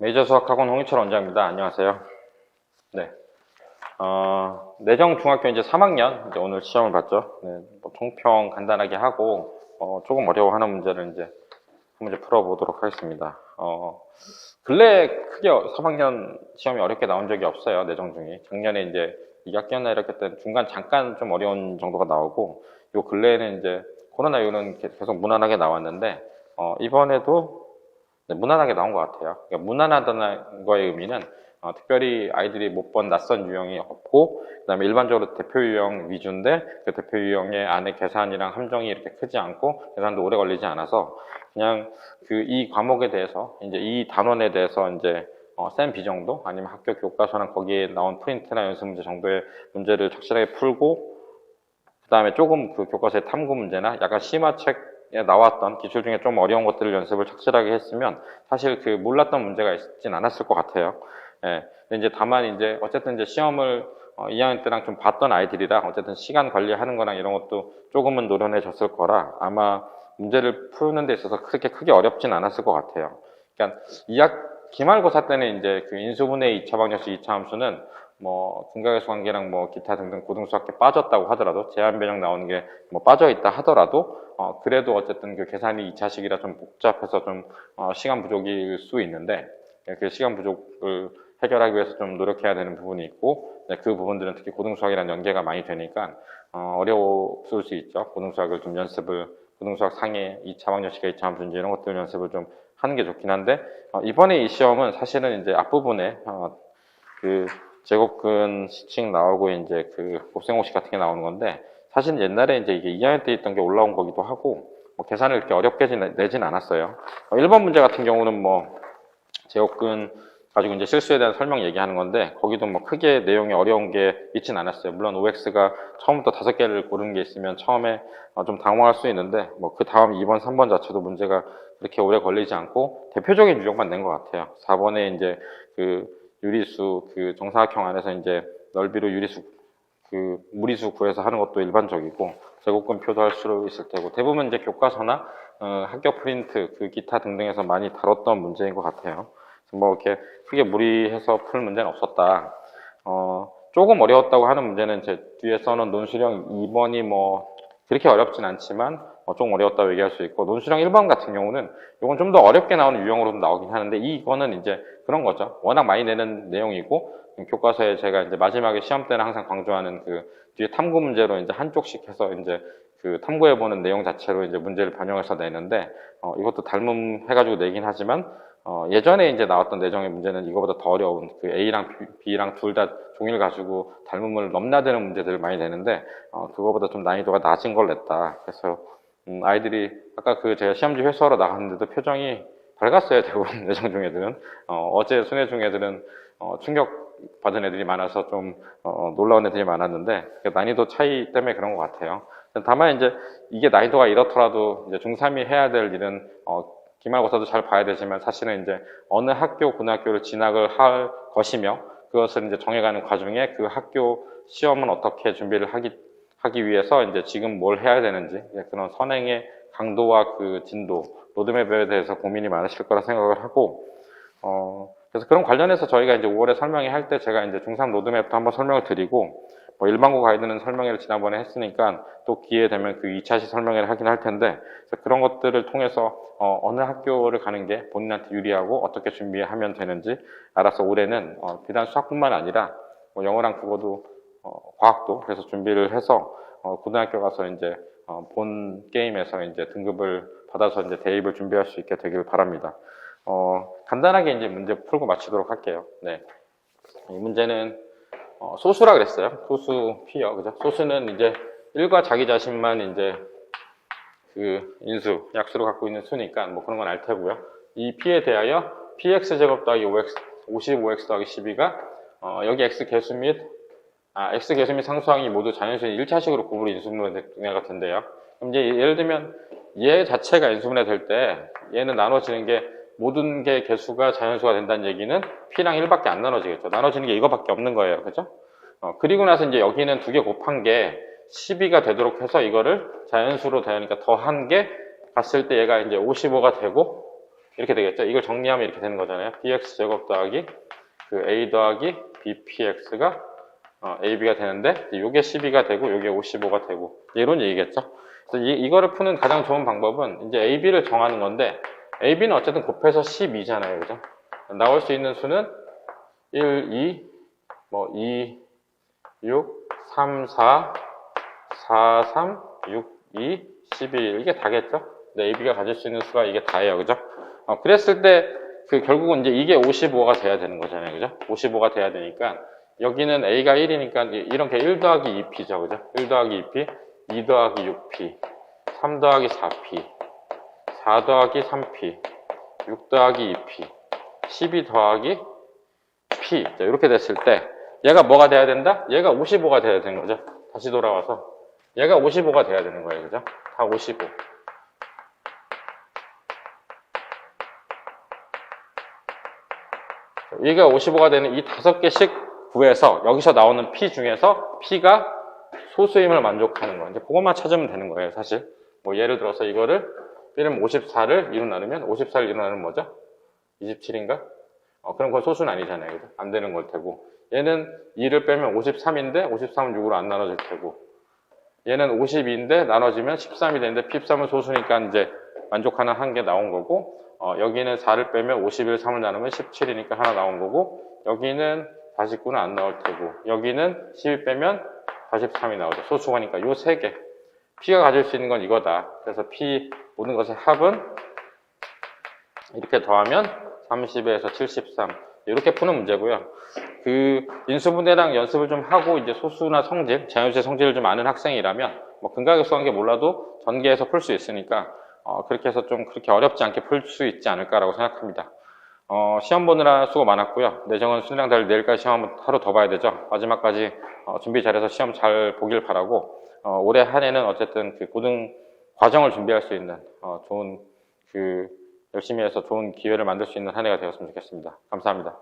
메이저 수학학원 홍희철 원장입니다. 안녕하세요. 네. 내정 중학교 이제 3학년, 이제 오늘 시험을 봤죠. 네, 뭐 총평 간단하게 하고, 조금 어려워하는 문제를 이제 한 문제 풀어보도록 하겠습니다. 근래 크게 3학년 시험이 어렵게 나온 적이 없어요. 내정 중에. 작년에 이제 2학기였나 이렇게 때 중간 잠깐 좀 어려운 정도가 나오고, 요 근래에는 이제 코로나 이후는 계속 무난하게 나왔는데, 이번에도 네, 무난하게 나온 것 같아요. 그러니까 무난하다는 거의 의미는 특별히 아이들이 못 본 낯선 유형이 없고, 그다음에 일반적으로 대표 유형 위주인데 그 대표 유형의 안에 계산이랑 함정이 이렇게 크지 않고 계산도 오래 걸리지 않아서 그냥 이 과목에 대해서 이제 이 단원에 대해서 이제 쌤 B 정도 아니면 학교 교과서나 거기에 나온 프린트나 연습 문제 정도의 문제를 확실하게 풀고, 그다음에 조금 그 교과서의 탐구 문제나 약간 심화책에 나왔던 기출 중에 좀 어려운 것들을 연습을 착실하게 했으면 사실 그 몰랐던 문제가 있진 않았을 것 같아요. 예. 근데 이제 다만 이제 어쨌든 이제 시험을 2학년 때랑 좀 봤던 아이들이라 어쨌든 시간 관리하는 거랑 이런 것도 조금은 노련해졌을 거라 아마 문제를 푸는 데 있어서 그렇게 크게 어렵진 않았을 것 같아요. 그러니까 기말고사 때는 이제 그 인수분해 2차 방정식 2차 함수는 뭐 등각의 수관계랑 뭐 기타 등등 고등수학계 빠졌다고 하더라도 제한 변형 나오는 게 뭐 빠져 있다 하더라도 그래도 어쨌든 그 계산이 2차식이라 좀 복잡해서 좀 시간 부족일 수 있는데 그 시간 부족을 해결하기 위해서 좀 노력해야 되는 부분이 있고, 그 부분들은 특히 고등수학이랑 연계가 많이 되니까 어려울 수 있죠. 고등수학을 좀 고등수학 상해 2차 방정식과 2차 함수 이런 것들 연습을 좀 하는 게 좋긴 한데, 이번에 이 시험은 사실은 이제 앞부분에 그 제곱근 시칙 나오고 이제 그 곱셈공식 같은 게 나오는 건데, 사실 옛날에 이제 이게 2학년 때 있던 게 올라온 거기도 하고, 뭐 계산을 이렇게 어렵게 내진 않았어요. 1번 문제 같은 경우는 뭐 제곱근 가지고 이제 실수에 대한 설명 얘기하는 건데, 거기도 뭐 크게 내용이 어려운 게 있진 않았어요. 물론 OX가 처음부터 5개를 고르는 게 있으면 처음에 좀 당황할 수 있는데, 뭐 그 다음 2번, 3번 자체도 문제가 그렇게 오래 걸리지 않고 대표적인 유형만 낸 것 같아요. 4번에 이제 그 유리수 그 정사각형 안에서 이제 넓이로 유리수 그 무리수 구해서 하는 것도 일반적이고, 제곱근표도 할 수 있을 테고, 대부분 이제 교과서나 합격 프린트 그 기타 등등에서 많이 다뤘던 문제인 것 같아요. 뭐 이렇게 크게 무리해서 풀 문제는 없었다. 조금 어려웠다고 하는 문제는 제 뒤에 써놓은 논술형 2번이 뭐 그렇게 어렵진 않지만 좀 어려웠다고 얘기할 수 있고, 논술형 1번 같은 경우는 이건 좀 더 어렵게 나오는 유형으로 나오긴 하는데, 이거는 이제 그런 거죠. 워낙 많이 내는 내용이고, 교과서에 제가 이제 마지막에 시험 때는 항상 강조하는 그 뒤에 탐구 문제로 이제 한쪽씩 해서 이제 그 탐구해보는 내용 자체로 이제 문제를 반영해서 내는데, 이것도 닮음해가지고 내긴 하지만, 예전에 이제 나왔던 내정의 문제는 이거보다 더 어려운 그 A랑 B랑 둘 다 종이를 가지고 닮음을 넘나드는 문제들을 많이 내는데, 그거보다 좀 난이도가 낮은 걸 냈다. 그래서 아이들이 아까 그 제가 시험지 회수하러 나갔는데도 표정이 밝았어요. 대부분 내정 중 애들은. 어제 순회 중 애들은 충격 받은 애들이 많아서 좀 놀라운 애들이 많았는데, 그 난이도 차이 때문에 그런 것 같아요. 다만 이제 이게 난이도가 이렇더라도 이제 중3이 해야 될 일은 기말고사도 잘 봐야 되지만, 사실은 이제 어느 학교 고등학교를 진학을 할 것이며 그것을 이제 정해가는 과정에 그 학교 시험은 어떻게 준비를 하기 위해서 이제 지금 뭘 해야 되는지, 그런 선행의 강도와 그 진도, 로드맵에 대해서 고민이 많으실 거라 생각을 하고, 그래서 그런 관련해서 저희가 이제 5월에 설명회 할 때 제가 이제 중3 로드맵도 한번 설명을 드리고, 뭐 일반고 가이드는 설명회를 지난번에 했으니까 또 기회 되면 그 2차시 설명회를 하긴 할 텐데, 그런 것들을 통해서 어느 학교를 가는 게 본인한테 유리하고 어떻게 준비하면 되는지 알아서 올해는 비단 수학뿐만 아니라 뭐 영어랑 국어도 과학도 그래서 준비를 해서 고등학교 가서 이제 본 게임에서 이제 등급을 받아서 이제 대입을 준비할 수 있게 되길 바랍니다. 간단하게 이제 문제 풀고 마치도록 할게요. 네. 이 문제는 소수라 그랬어요. 소수 P요. 그죠? 소수는 이제 1과 자기 자신만 이제 그 인수, 약수로 갖고 있는 수니까 뭐 그런 건 알 테고요. 이 P에 대하여 PX제곱 더하기 55X 더하기 12가 여기 X 개수 및 X 개수 및 상수항이 모두 자연수인 1차식으로 구분이 인수분해가 된대요. 그럼 이제 예를 들면 얘 자체가 인수분해 될 때 얘는 나눠지는 게 모든 게 개수가 자연수가 된다는 얘기는 P랑 1밖에 안 나눠지겠죠. 나눠지는 게 이거밖에 없는 거예요. 그죠? 그리고 나서 이제 여기는 2개 곱한 게 12가 되도록 해서 이거를 자연수로 되니까 더한 게 봤을 때 얘가 이제 55가 되고, 이렇게 되겠죠. 이걸 정리하면 이렇게 되는 거잖아요. bx제곱 더하기 그 a 더하기 bpx가 ab가 되는데 이게 12가 되고 이게 55가 되고 이런 얘기겠죠. 그래서 이거를 푸는 가장 좋은 방법은 이제 ab를 정하는 건데 ab는 어쨌든 곱해서 12잖아요. 그죠? 나올 수 있는 수는 1, 2, 2, 6, 3, 4, 4, 3, 6, 2, 11 이게 다겠죠? 근데 AB가 가질 수 있는 수가 이게 다예요. 그죠? 그랬을 때 결국은 이제 이게 55가 돼야 되는 거잖아요. 그죠? 55가 돼야 되니까 여기는 A가 1이니까 이렇게 1 더하기 2P죠. 그죠? 1 더하기 2P, 2 더하기 6P, 3 더하기 4P, 4 더하기 3P, 6 더하기 2P, 12 더하기 P. 자, 이렇게 됐을 때 얘가 뭐가 돼야 된다? 얘가 55가 돼야 되는 거죠. 다시 돌아와서 얘가 55가 돼야 되는 거예요. 그죠? 다 55. 얘가 55가 되는 이 5개씩 구해서 여기서 나오는 P 중에서 P가 소수임을 만족하는 거예요. 이제 그것만 찾으면 되는 거예요. 사실 예를 들어서 이거를 이름 54를 2로 나누면 54를 2로 나누면 뭐죠? 27인가? 그럼 그건 소수는 아니잖아요. 그죠? 안 되는 걸 테고 얘는 2를 빼면 53인데 53은 6으로 안 나눠질 테고 얘는 52인데 나눠지면 13이 되는데 P13은 소수니까 이제 만족하는 한 개 나온 거고 여기는 4를 빼면 51, 3을 나누면 17이니까 하나 나온 거고 여기는 49는 안 나올 테고 여기는 12 빼면 43이 나오죠. 소수가니까 요 세 개 P가 가질 수 있는 건 이거다. 그래서 P 모든 것의 합은 이렇게 더하면 30에서 73 이렇게 푸는 문제고요. 인수분해랑 연습을 좀 하고 이제 소수나 성질, 자연수의 성질을 좀 아는 학생이라면 근각역수한 게 몰라도 전개해서 풀 수 있으니까 그렇게 해서 좀 그렇게 어렵지 않게 풀 수 있지 않을까라고 생각합니다. 시험 보느라 수고 많았고요. 내정은 순이랑 달리 내일까지 시험 한번 하루 더 봐야 되죠. 마지막까지 준비 잘해서 시험 잘 보길 바라고 올해 한 해는 어쨌든 고등 과정을 준비할 수 있는 좋은 열심히 해서 좋은 기회를 만들 수 있는 한 해가 되었으면 좋겠습니다. 감사합니다.